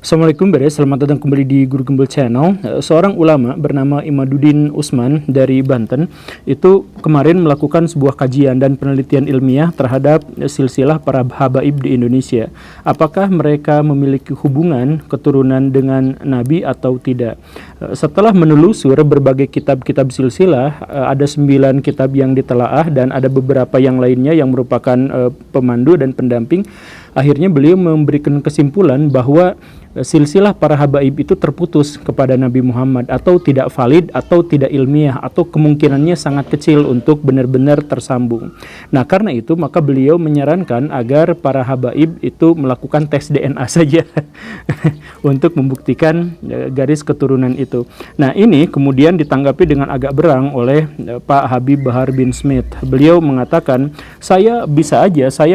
Assalamualaikum beres, selamat datang kembali di Guru Gembel Channel. Seorang ulama bernama Imaduddin Usman dari Banten itu kemarin melakukan sebuah kajian dan penelitian ilmiah terhadap silsilah para habaib di Indonesia. Apakah mereka memiliki hubungan keturunan dengan Nabi atau tidak? Setelah menelusur berbagai kitab-kitab silsilah, ada 9 kitab yang ditelaah dan ada beberapa yang lainnya yang merupakan pemandu dan pendamping. Akhirnya beliau memberikan kesimpulan bahwa silsilah para habaib itu terputus kepada Nabi Muhammad, atau tidak valid, atau tidak ilmiah, atau kemungkinannya sangat kecil untuk benar-benar tersambung. Nah, karena itu maka beliau menyarankan agar para habaib itu melakukan tes DNA saja untuk membuktikan garis keturunan itu. Nah, ini kemudian ditanggapi dengan agak berang oleh Pak Habib Bahar bin Smith. Beliau mengatakan, saya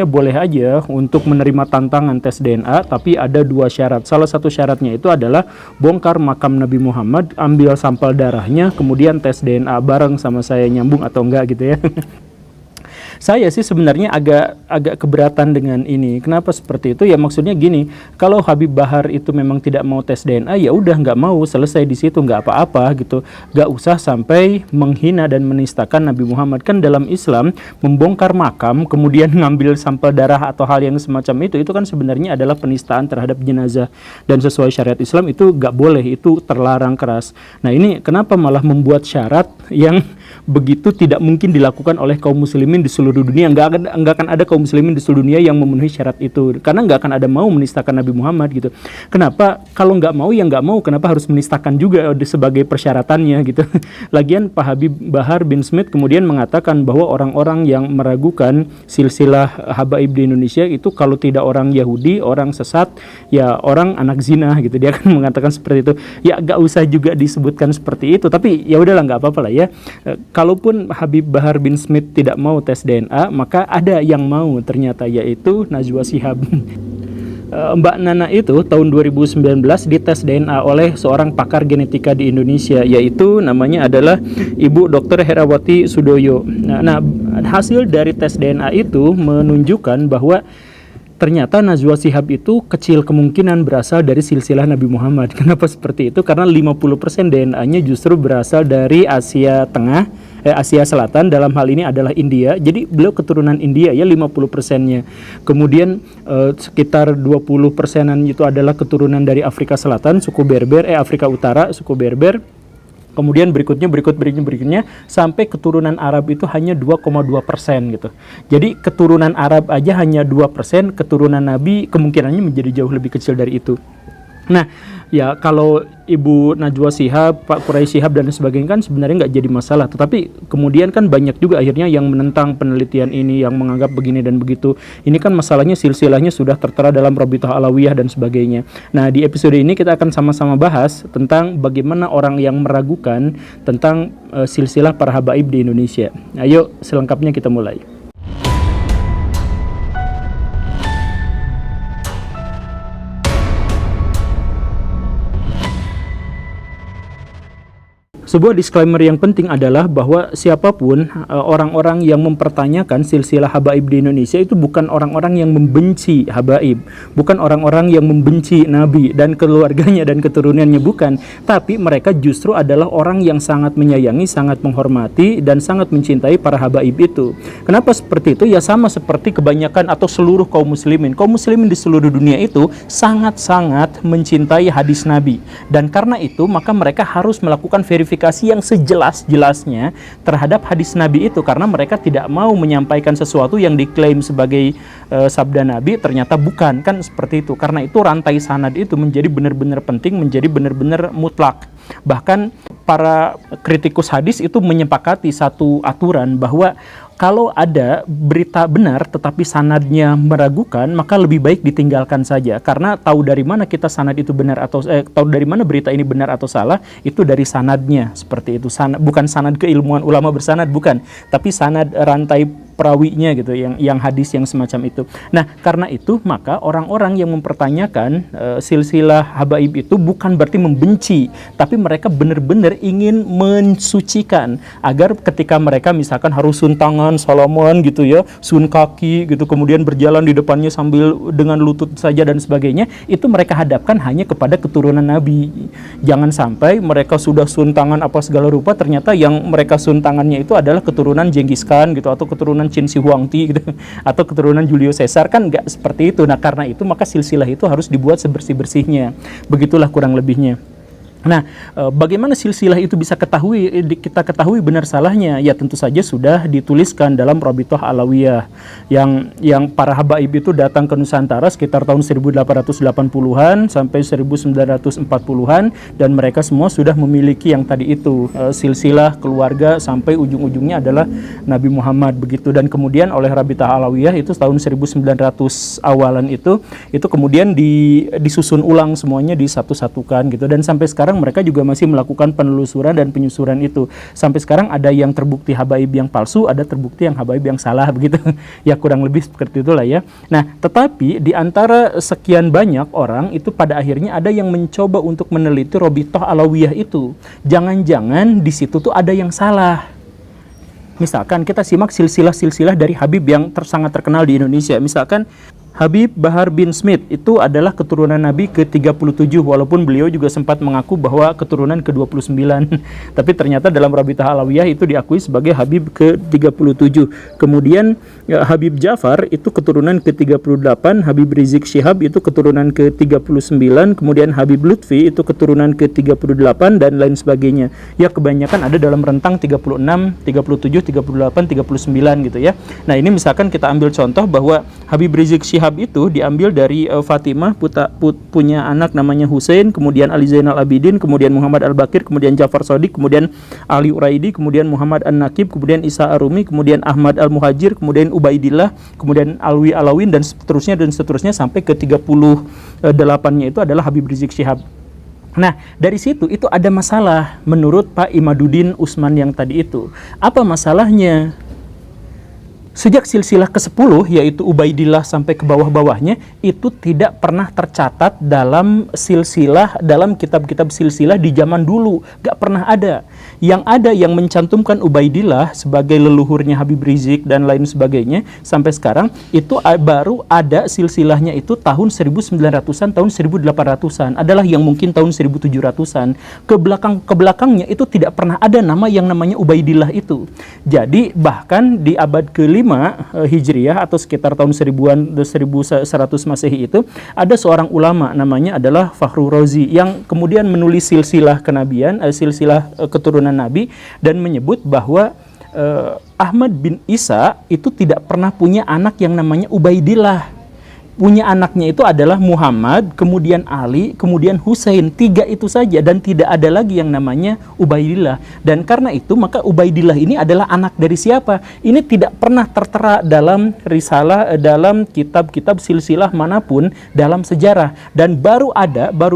boleh aja untuk menerima tantangan tes DNA, tapi ada 2 syarat. Salah satu syaratnya itu adalah bongkar makam Nabi Muhammad, ambil sampel darahnya, kemudian tes DNA bareng sama saya, nyambung atau enggak gitu ya. Saya sih sebenarnya agak keberatan dengan ini. Kenapa seperti itu? Ya maksudnya gini, kalau Habib Bahar itu memang tidak mau tes DNA, ya udah nggak mau, selesai di situ, nggak apa-apa gitu. Nggak usah sampai menghina dan menistakan Nabi Muhammad. Kan dalam Islam membongkar makam kemudian ngambil sampel darah atau hal yang semacam itu kan sebenarnya adalah penistaan terhadap jenazah, dan sesuai syariat Islam itu nggak boleh, itu terlarang keras. Nah, ini kenapa malah membuat syarat yang begitu tidak mungkin dilakukan oleh kaum muslimin di seluruh dunia. Nggak akan ada kaum muslimin di seluruh dunia yang memenuhi syarat itu, karena nggak akan ada mau menistakan Nabi Muhammad gitu. Kenapa? Kalau nggak mau ya nggak mau, kenapa harus menistakan juga sebagai persyaratannya gitu. Lagian Pak Habib Bahar bin Smith kemudian mengatakan bahwa orang-orang yang meragukan silsilah habaib di Indonesia itu kalau tidak orang Yahudi, orang sesat, ya orang anak zina gitu. Dia akan mengatakan seperti itu. Ya nggak usah juga disebutkan seperti itu, tapi ya udahlah, nggak apa-apa lah ya. Kalaupun Habib Bahar bin Smith tidak mau tes DNA, maka ada yang mau ternyata, yaitu Najwa Shihab. Mbak Nana itu tahun 2019 dites DNA oleh seorang pakar genetika di Indonesia, yaitu namanya adalah Ibu Dr. Herawati Sudoyo. Nah, hasil dari tes DNA itu menunjukkan bahwa ternyata Najwa Shihab itu kecil kemungkinan berasal dari silsilah Nabi Muhammad. Kenapa seperti itu? Karena 50% DNA-nya justru berasal dari Asia Tengah, Asia Selatan, dalam hal ini adalah India. Jadi beliau keturunan India ya, 50%-nya. Kemudian sekitar 20%-an itu adalah keturunan dari Afrika Selatan, suku Berber, Afrika Utara, suku Berber. Kemudian berikutnya sampai keturunan Arab itu hanya 2,2% gitu. Jadi keturunan Arab aja hanya 2%, keturunan Nabi kemungkinannya menjadi jauh lebih kecil dari itu. Nah, ya kalau Ibu Najwa Shihab, Pak Quraisy Shihab dan sebagainya kan sebenarnya nggak jadi masalah. Tetapi kemudian kan banyak juga akhirnya yang menentang penelitian ini, yang menganggap begini dan begitu. Ini kan masalahnya silsilahnya sudah tertera dalam Rabithah Alawiyah dan sebagainya. Nah, di episode ini kita akan sama-sama bahas tentang bagaimana orang yang meragukan tentang silsilah para habaib di Indonesia. Ayo selengkapnya kita mulai. Sebuah disclaimer yang penting adalah bahwa siapapun orang-orang yang mempertanyakan silsilah habaib di Indonesia itu bukan orang-orang yang membenci habaib, bukan orang-orang yang membenci Nabi dan keluarganya dan keturunannya, bukan. Tapi mereka justru adalah orang yang sangat menyayangi, sangat menghormati, dan sangat mencintai para habaib itu. Kenapa seperti itu? Ya sama seperti kebanyakan atau seluruh kaum muslimin. Kaum muslimin di seluruh dunia itu sangat-sangat mencintai hadis Nabi. Dan karena itu maka mereka harus melakukan verifikasi yang sejelas-jelasnya terhadap hadis Nabi itu, karena mereka tidak mau menyampaikan sesuatu yang diklaim sebagai sabda Nabi ternyata bukan, kan seperti itu. Karena itu rantai sanad itu menjadi benar-benar penting, menjadi benar-benar mutlak. Bahkan para kritikus hadis itu menyepakati satu aturan bahwa kalau ada berita benar tetapi sanadnya meragukan, maka lebih baik ditinggalkan saja. Karena tahu dari mana kita sanad itu benar atau tahu dari mana berita ini benar atau salah, itu dari sanadnya, seperti itu. Bukan sanad keilmuan ulama bersanad, bukan, tapi sanad rantai perawinya gitu, yang hadis yang semacam itu. Nah, karena itu maka orang-orang yang mempertanyakan silsilah habaib itu bukan berarti membenci, tapi mereka benar-benar ingin mensucikan agar ketika mereka misalkan harus sun tangan salaman gitu ya, sun kaki gitu, kemudian berjalan di depannya sambil dengan lutut saja dan sebagainya, itu mereka hadapkan hanya kepada keturunan Nabi. Jangan sampai mereka sudah sun tangan apa segala rupa, ternyata yang mereka sun tangannya itu adalah keturunan Genghis Khan gitu, atau keturunan Qin Shi Huangdi gitu, atau keturunan Julio Caesar, kan nggak seperti itu. Nah, karena itu maka silsilah itu harus dibuat sebersih-bersihnya. Begitulah kurang lebihnya. Nah, bagaimana silsilah itu bisa kita ketahui benar salahnya? Ya tentu saja sudah dituliskan dalam Rabithah Alawiyah yang para habaib itu datang ke Nusantara sekitar tahun 1880-an sampai 1940-an, dan mereka semua sudah memiliki yang tadi itu, silsilah keluarga sampai ujung-ujungnya adalah Nabi Muhammad begitu. Dan kemudian oleh Rabithah Alawiyah itu tahun 1900 awalan itu kemudian disusun ulang semuanya, disatu-satukan gitu, dan sampai sekarang mereka juga masih melakukan penelusuran dan penyusuran itu. Sampai sekarang ada yang terbukti habaib yang palsu, ada terbukti yang habaib yang salah begitu. Ya kurang lebih seperti itulah ya. Nah, tetapi di antara sekian banyak orang itu pada akhirnya ada yang mencoba untuk meneliti Rabithah Alawiyah itu. Jangan-jangan di situ tuh ada yang salah. Misalkan kita simak silsilah-silsilah dari Habib yang sangat terkenal di Indonesia. Misalkan Habib Bahar bin Smith itu adalah keturunan Nabi ke-37, walaupun beliau juga sempat mengaku bahwa keturunan ke-29. Tapi ternyata dalam Rabithah Alawiyah itu diakui sebagai Habib ke-37. Kemudian Habib Ja'far itu keturunan ke-38, Habib Rizik Syihab itu keturunan ke-39, kemudian Habib Lutfi itu keturunan ke-38 dan lain sebagainya. Ya kebanyakan ada dalam rentang 36, 37, 38, 39 gitu ya. Nah, ini misalkan kita ambil contoh bahwa Habib Rizik Syihab itu diambil dari Fatimah, punya anak namanya Husain, kemudian Ali Zainal Abidin, kemudian Muhammad Al-Bakir, kemudian Ja'far Shadiq, kemudian Ali Uraidi, kemudian Muhammad An-Nakib, kemudian Isa Arumi, kemudian Ahmad Al-Muhajir, kemudian Ubaidillah, kemudian Alwi Alawin, dan seterusnya sampai ke 38-nya itu adalah Habib Rizik Syihab. Nah, dari situ itu ada masalah menurut Pak Imaduddin Usman yang tadi itu. Apa masalahnya? Sejak silsilah ke-10, yaitu Ubaidillah sampai ke bawah-bawahnya, itu tidak pernah tercatat dalam silsilah, dalam kitab-kitab silsilah di zaman dulu. Gak pernah ada. Yang ada yang mencantumkan Ubaidillah sebagai leluhurnya Habib Rizik dan lain sebagainya, sampai sekarang, itu baru ada silsilahnya itu tahun 1900-an, tahun 1800-an. Adalah yang mungkin tahun 1700-an. Ke belakangnya itu tidak pernah ada nama yang namanya Ubaidillah itu. Jadi, bahkan di abad ke-5 Hijriah atau sekitar tahun 1100 Masehi itu ada seorang ulama namanya adalah Fakhrur Razi yang kemudian menulis silsilah kenabian, silsilah keturunan Nabi, dan menyebut bahwa Ahmad bin Isa itu tidak pernah punya anak yang namanya Ubaidillah. Punya anaknya itu adalah Muhammad, kemudian Ali, kemudian Husain. 3 itu saja, dan tidak ada lagi yang namanya Ubaidillah. Dan karena itu maka Ubaidillah ini adalah anak dari siapa? Ini tidak pernah tertera dalam risalah, dalam kitab-kitab silsilah manapun dalam sejarah. Dan baru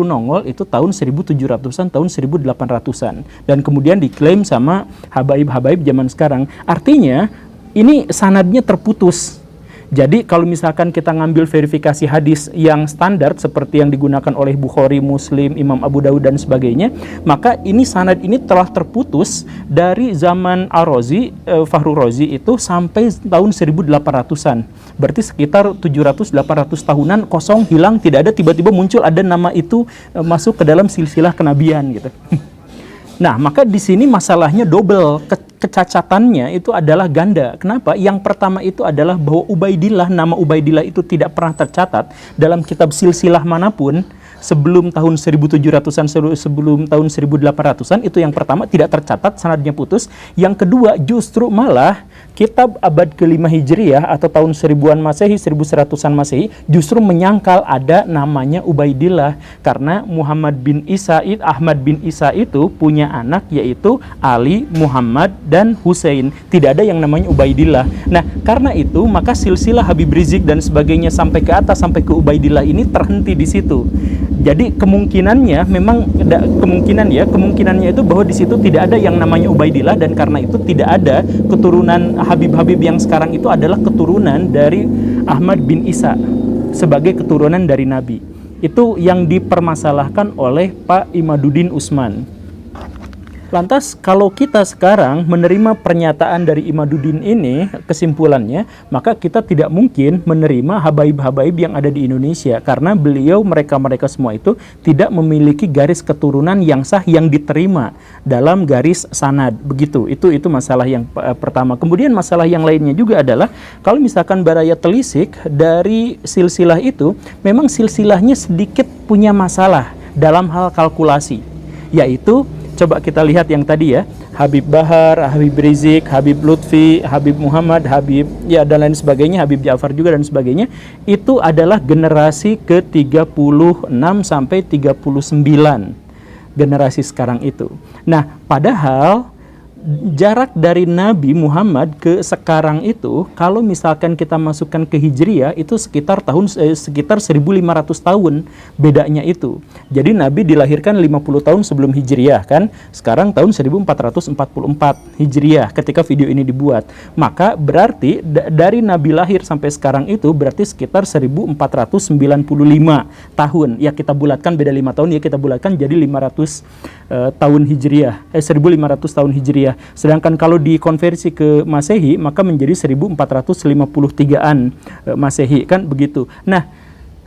nongol itu tahun 1700-an, tahun 1800-an. Dan kemudian diklaim sama habaib-habaib zaman sekarang. Artinya ini sanadnya terputus. Jadi kalau misalkan kita ngambil verifikasi hadis yang standar seperti yang digunakan oleh Bukhari, Muslim, Imam Abu Dawud dan sebagainya, maka ini sanad ini telah terputus dari zaman Ar-Razi, Fakhrur Razi itu sampai tahun 1800-an. Berarti sekitar 700-800 tahunan kosong, hilang, tidak ada, tiba-tiba muncul ada nama itu masuk ke dalam silsilah kenabian gitu. Nah, maka di sini masalahnya double, kecacatannya itu adalah ganda. Kenapa? Yang pertama itu adalah bahwa Ubaidillah, nama Ubaidillah itu tidak pernah tercatat dalam kitab silsilah manapun sebelum tahun 1700-an, sebelum tahun 1800-an. Itu yang pertama, tidak tercatat, sanadnya putus. Yang kedua, justru malah kitab abad ke-5 Hijriah atau tahun 1000-an Masehi, 1100-an Masehi justru menyangkal ada namanya Ubaidillah, karena Ahmad bin Isa itu punya anak yaitu Ali, Muhammad, dan Husain. Tidak ada yang namanya Ubaidillah. Nah, karena itu maka silsilah Habib Rizik dan sebagainya sampai ke atas, sampai ke Ubaidillah ini terhenti di situ. Jadi kemungkinannya memang kemungkinannya itu bahwa di situ tidak ada yang namanya Ubaidillah, dan karena itu tidak ada keturunan dan Habib-Habib yang sekarang itu adalah keturunan dari Ahmad bin Isa sebagai keturunan dari Nabi. Itu yang dipermasalahkan oleh Pak Imaduddin Usman. Lantas kalau kita sekarang menerima pernyataan dari Imaduddin ini, kesimpulannya, maka kita tidak mungkin menerima habaib-habaib yang ada di Indonesia, karena mereka semua itu tidak memiliki garis keturunan yang sah yang diterima dalam garis sanad. Begitu. Itu masalah yang pertama. Kemudian masalah yang lainnya juga adalah kalau misalkan baraya telisik dari silsilah itu, memang silsilahnya sedikit punya masalah dalam hal kalkulasi, yaitu coba kita lihat yang tadi ya, Habib Bahar, Habib Rizik, Habib Lutfi, Habib Muhammad, Habib ya dan lain sebagainya, Habib Ja'far juga dan sebagainya, itu adalah generasi ke-36 sampai 39 generasi sekarang itu. Nah, padahal jarak dari Nabi Muhammad ke sekarang itu, kalau misalkan kita masukkan ke Hijriah, itu sekitar 1.500 tahun bedanya itu. Jadi Nabi dilahirkan 50 tahun sebelum Hijriah kan, sekarang tahun 1444 Hijriah ketika video ini dibuat. Maka berarti dari Nabi lahir sampai sekarang itu berarti sekitar 1495 tahun. Ya kita bulatkan beda 5 tahun, ya kita bulatkan jadi 500 tahun Hijriah, 1500 tahun Hijriah. Sedangkan kalau dikonversi ke Masehi maka menjadi 1453-an Masehi kan begitu. Nah,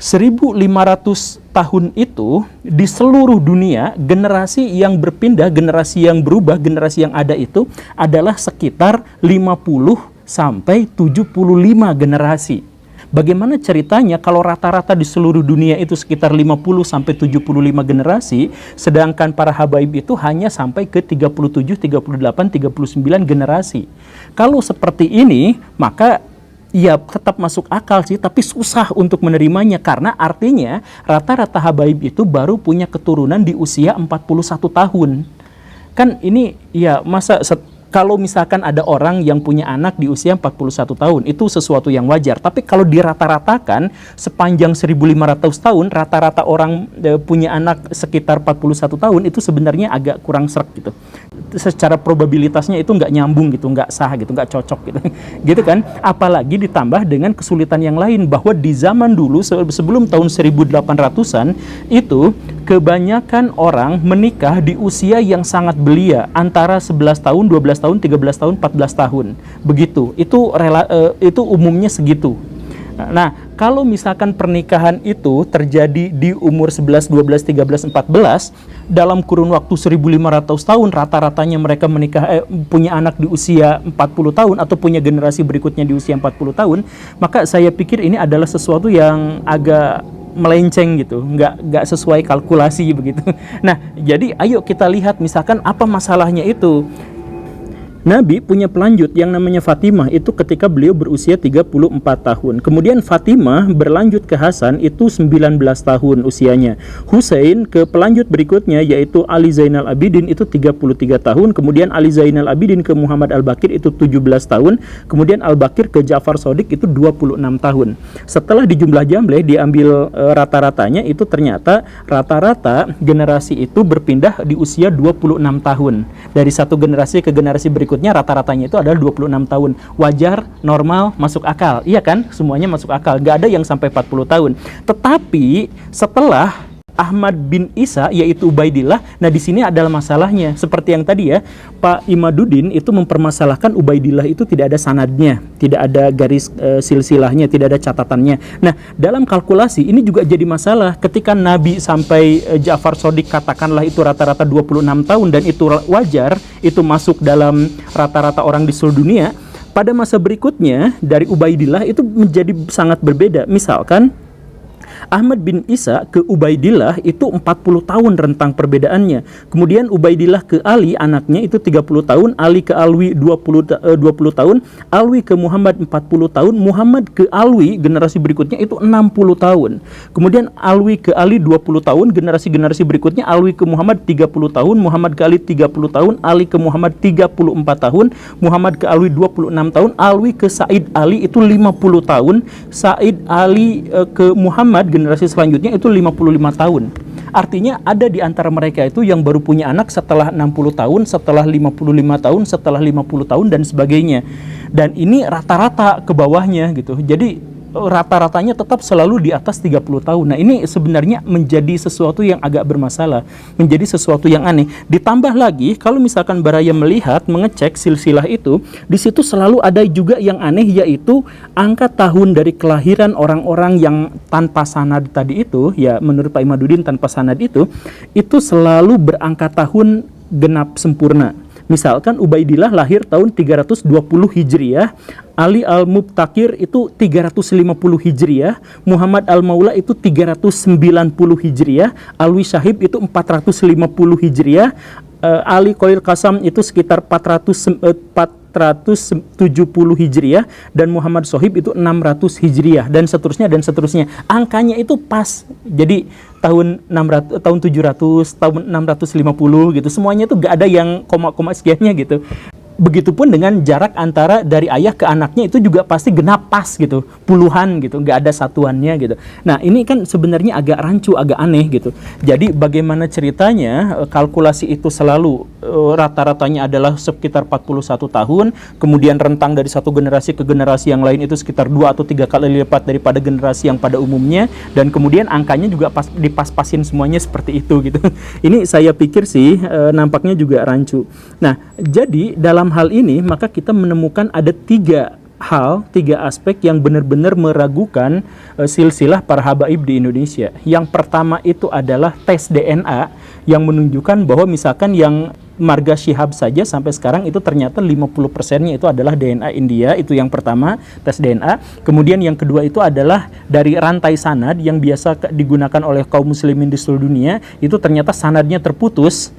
1500 tahun itu di seluruh dunia generasi yang berpindah, generasi yang berubah, generasi yang ada itu adalah sekitar 50 sampai 75 generasi. Bagaimana ceritanya kalau rata-rata di seluruh dunia itu sekitar 50 sampai 75 generasi, sedangkan para habaib itu hanya sampai ke 37, 38, 39 generasi. Kalau seperti ini, maka ya tetap masuk akal sih, tapi susah untuk menerimanya karena artinya rata-rata habaib itu baru punya keturunan di usia 41 tahun. Kan ini ya masa kalau misalkan ada orang yang punya anak di usia 41 tahun, itu sesuatu yang wajar. Tapi kalau dirata-ratakan sepanjang 1500 tahun, rata-rata orang punya anak sekitar 41 tahun, itu sebenarnya agak kurang srek gitu. Secara probabilitasnya itu nggak nyambung gitu, nggak sah gitu, nggak cocok gitu. Gitu kan? Apalagi ditambah dengan kesulitan yang lain, bahwa di zaman dulu sebelum tahun 1800-an, itu kebanyakan orang menikah di usia yang sangat belia, antara 11 tahun, 12 tahun, 13 tahun, 14 tahun. Begitu. Itu umumnya segitu. Nah, kalau misalkan pernikahan itu terjadi di umur 11, 12, 13, 14, dalam kurun waktu 1500 tahun, rata-ratanya mereka menikah, punya anak di usia 40 tahun, atau punya generasi berikutnya di usia 40 tahun, maka saya pikir ini adalah sesuatu yang agak melenceng gitu, nggak sesuai kalkulasi begitu. Nah, jadi ayo kita lihat misalkan apa masalahnya itu. Nabi punya pelanjut yang namanya Fatimah itu ketika beliau berusia 34 tahun. Kemudian Fatimah berlanjut ke Hasan itu 19 tahun usianya. Husain ke pelanjut berikutnya yaitu Ali Zainal Abidin itu 33 tahun. Kemudian Ali Zainal Abidin ke Muhammad Al-Baqir itu 17 tahun. Kemudian Al-Baqir ke Ja'far Shadiq itu 26 tahun. Setelah dijumlah jamleh diambil rata-ratanya, itu ternyata rata-rata generasi itu berpindah di usia 26 tahun. Dari satu generasi ke generasi berikutnya rata-ratanya itu adalah 26 tahun. Wajar, normal, masuk akal. Iya kan? Semuanya masuk akal. Gak ada yang sampai 40 tahun. Tetapi setelah Ahmad bin Isa yaitu Ubaidillah, nah di sini adalah masalahnya. Seperti yang tadi ya, Pak Imaduddin itu mempermasalahkan Ubaidillah itu tidak ada sanadnya, tidak ada garis silsilahnya, tidak ada catatannya. Nah, dalam kalkulasi ini juga jadi masalah. Ketika Nabi sampai Ja'far Shadiq katakanlah itu rata-rata 26 tahun dan itu wajar, itu masuk dalam rata-rata orang di seluruh dunia. Pada masa berikutnya dari Ubaidillah itu menjadi sangat berbeda. Misalkan Ahmad bin Isa ke Ubaidillah itu 40 tahun rentang perbedaannya. Kemudian Ubaidillah ke Ali anaknya itu 30 tahun, Ali ke Alwi 20 tahun, Alwi ke Muhammad 40 tahun, Muhammad ke Alwi generasi berikutnya itu 60 tahun. Kemudian Alwi ke Ali 20 tahun, generasi-generasi berikutnya Alwi ke Muhammad 30 tahun, Muhammad ke Ali 30 tahun, Ali ke Muhammad 34 tahun, Muhammad ke Alwi 26 tahun, Alwi ke Said Ali itu 50 tahun, Said Ali ke Muhammad generasi selanjutnya itu 55 tahun. Artinya ada di antara mereka itu yang baru punya anak setelah 60 tahun, setelah 55 tahun, setelah 50 tahun dan sebagainya. Dan ini rata-rata ke bawahnya gitu. Jadi rata-ratanya tetap selalu di atas 30 tahun. Nah, ini sebenarnya menjadi sesuatu yang agak bermasalah, menjadi sesuatu yang aneh. Ditambah lagi, kalau misalkan Baraya melihat, mengecek silsilah itu, di situ selalu ada juga yang aneh, yaitu angka tahun dari kelahiran orang-orang yang tanpa sanad tadi itu, ya menurut Pak Imaduddin tanpa sanad itu selalu berangka tahun genap sempurna. Misalkan Ubaidillah lahir tahun 320 Hijriah, Ali Al-Mubtakir itu 350 Hijriah, Muhammad Al-Maula itu 390 Hijriah, Alwi Syahib itu 450 Hijriah, Ali Qoir Qasam itu sekitar 470 Hijriah, dan Muhammad Sohib itu 600 Hijriah, dan seterusnya dan seterusnya. Angkanya itu pas. Jadi tahun 600, tahun 700, tahun 650 gitu. Semuanya itu gak ada yang koma-koma sekiannya gitu. Begitupun dengan jarak antara dari ayah ke anaknya itu juga pasti genap pas gitu, puluhan gitu, nggak ada satuannya gitu. Nah, ini kan sebenarnya agak rancu, agak aneh gitu. Jadi bagaimana ceritanya kalkulasi itu selalu rata-ratanya adalah sekitar 41 tahun, kemudian rentang dari satu generasi ke generasi yang lain itu sekitar 2 atau 3 kali lipat daripada generasi yang pada umumnya, dan kemudian angkanya juga dipas-pasin semuanya seperti itu gitu. Ini saya pikir sih nampaknya juga rancu. Nah, jadi dalam hal ini maka kita menemukan ada 3 aspek yang benar-benar meragukan silsilah para habaib di Indonesia. Yang pertama itu adalah tes DNA yang menunjukkan bahwa misalkan yang marga Syihab saja sampai sekarang itu ternyata 50%-nya itu adalah DNA India. Itu yang pertama, tes DNA. Kemudian yang kedua itu adalah dari rantai sanad yang biasa digunakan oleh kaum muslimin di seluruh dunia, itu ternyata sanadnya terputus.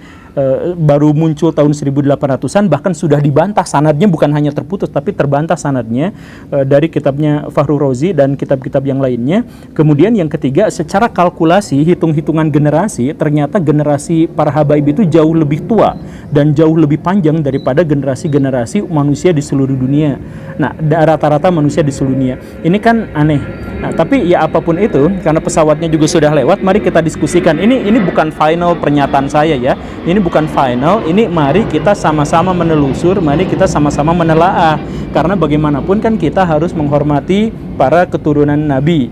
Baru muncul tahun 1800-an, bahkan sudah dibantah sanadnya, bukan hanya terputus tapi terbantah sanadnya dari kitabnya Fahru Rozi dan kitab-kitab yang lainnya. Kemudian yang ketiga, secara kalkulasi hitung-hitungan generasi, ternyata generasi para habaib itu jauh lebih tua dan jauh lebih panjang daripada generasi-generasi manusia di seluruh dunia. Nah, rata-rata manusia di seluruh dunia. Ini kan aneh. Nah, tapi ya apapun itu, karena pesawatnya juga sudah lewat, mari kita diskusikan. Ini bukan final pernyataan saya ya. Ini bukan final, ini mari kita sama-sama menelusur, mari kita sama-sama menelaah. Karena bagaimanapun kan kita harus menghormati para keturunan Nabi.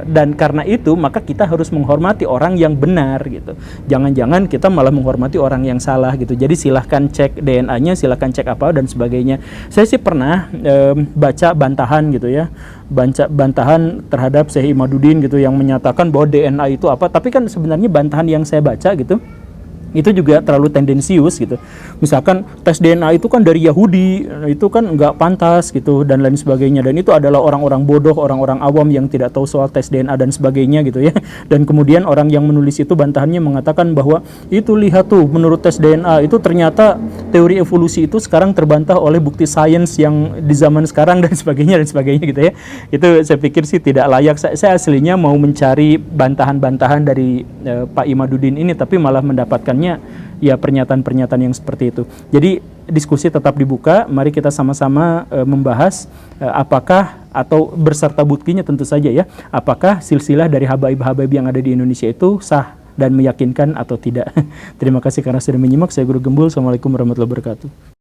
Dan karena itu maka kita harus menghormati orang yang benar gitu. Jangan-jangan kita malah menghormati orang yang salah gitu. Jadi silahkan cek DNA-nya, silahkan cek apa dan sebagainya. Saya sih pernah baca bantahan gitu ya, bantahan terhadap Syekh Imaduddin gitu yang menyatakan bahwa DNA itu apa. Tapi kan sebenarnya bantahan yang saya baca gitu itu juga terlalu tendensius gitu. Misalkan tes DNA itu kan dari Yahudi, itu kan nggak pantas gitu dan lain sebagainya, dan itu adalah orang-orang bodoh, orang-orang awam yang tidak tahu soal tes DNA dan sebagainya gitu ya. Dan kemudian orang yang menulis itu bantahannya mengatakan bahwa itu lihat tuh, menurut tes DNA itu ternyata teori evolusi itu sekarang terbantah oleh bukti sains yang di zaman sekarang dan sebagainya gitu ya. Itu saya pikir sih tidak layak. Saya aslinya mau mencari bantahan-bantahan dari Pak Imaduddin ini, tapi malah mendapatkannya ya pernyataan-pernyataan yang seperti itu. Jadi diskusi tetap dibuka, mari kita sama-sama membahas apakah, atau berserta buktinya tentu saja ya, apakah silsilah dari habaib-habaib yang ada di Indonesia itu sah dan meyakinkan atau tidak. Terima kasih karena sudah menyimak. Saya Guru Gembul. Assalamualaikum warahmatullahi wabarakatuh.